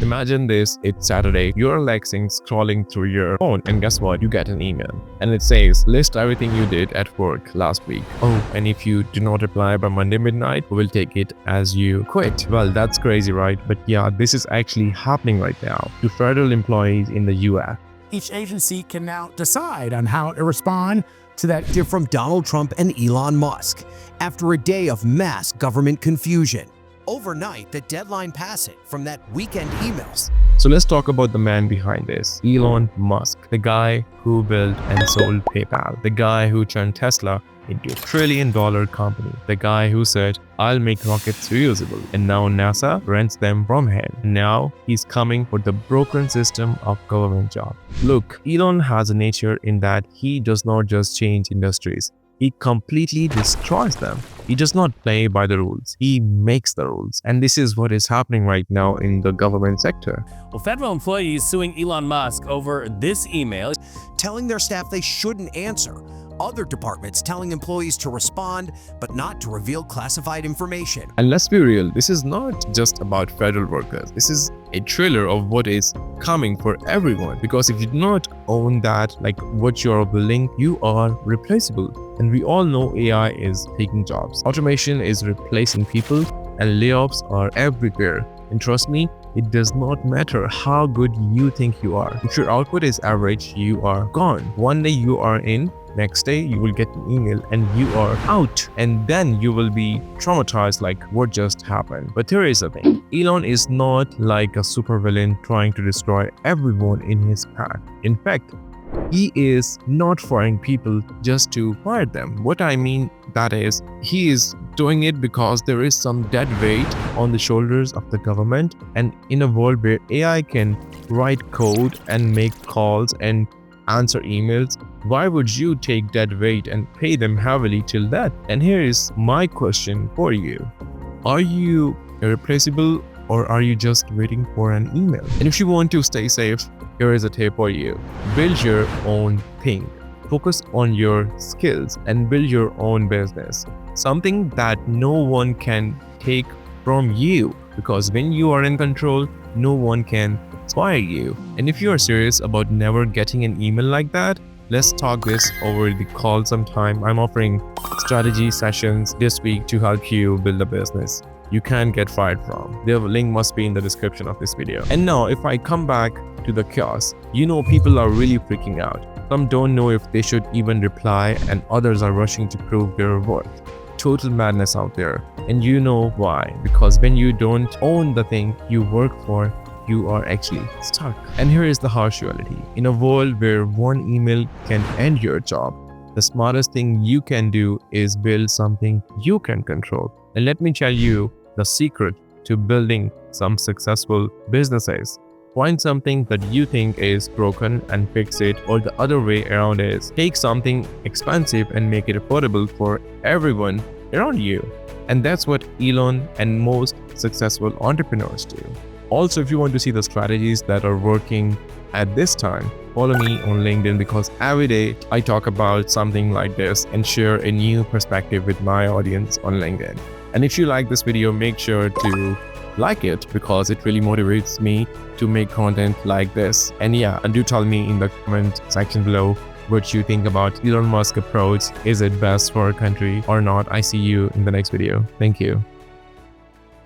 Imagine this, it's Saturday, you're relaxing, scrolling through your phone, and guess what? You get an email. And it says, list everything you did at work last week. Oh, and if you do not reply by Monday midnight, we'll take it as you quit. Well, that's crazy, right? But yeah, this is actually happening right now to federal employees in the US. Each agency can now decide on how to respond to that from Donald Trump and Elon Musk. After a day of mass government confusion, overnight the deadline passing from that weekend emails. So let's talk about the man behind this, Elon Musk, the guy who built and sold PayPal, the guy who turned Tesla into a $1 trillion company, the guy who said, I'll make rockets reusable, and now NASA rents them from him. Now he's coming for the broken system of government jobs. Look, Elon has a nature in that he does not just change industries, he completely destroys them. He does not play by the rules, he makes the rules. And this is what is happening right now in the government sector. Well, federal employees suing Elon Musk over this email, telling their staff they shouldn't answer. Other departments telling employees to respond, but not to reveal classified information. And let's be real, this is not just about federal workers. This is a trailer of what is coming for everyone. Because if you do not own that, like what you're building, you are replaceable. And we all know AI is taking jobs. Automation is replacing people and layoffs are everywhere. And trust me, it does not matter how good you think you are. If your output is average, you are gone. One day you are in, next day you will get an email and you are out, and then you will be traumatized like what just happened. But here is the thing, Elon is not like a supervillain trying to destroy everyone in his path. In fact, he is not firing people just to fire them. What I mean that is, he is doing it because there is some dead weight on the shoulders of the government, and in a world where AI can write code and make calls and answer emails, why would you take that weight and pay them heavily till that? And here is my question for you. Are you irreplaceable, or are you just waiting for an email? And if you want to stay safe, here is a tip for you. Build your own thing. Focus on your skills and build your own business. Something that no one can take from you, because when you are in control, no one can inspire you. And if you are serious about never getting an email like that, let's talk this over the call sometime. I'm offering strategy sessions this week to help you build a business you can get fired from. The link must be in the description of this video. And now if I come back to the chaos, you know, people are really freaking out. Some don't know if they should even reply, and others are rushing to prove their worth. Total madness out there. And you know why? Because when you don't own the thing you work for, you are actually stuck. And here is the harsh reality. In a world where one email can end your job, the smartest thing you can do is build something you can control. And let me tell you the secret to building some successful businesses. Find something that you think is broken and fix it, or the other way around is take something expensive and make it affordable for everyone around you. And that's what Elon and most successful entrepreneurs do. Also, if you want to see the strategies that are working at this time, follow me on LinkedIn, because every day I talk about something like this and share a new perspective with my audience on LinkedIn. And if you like this video, make sure to like it, because it really motivates me to make content like this. And yeah, and do tell me in the comment section below what you think about Elon Musk approach. Is it best for our country or not? I see you in the next video. Thank you.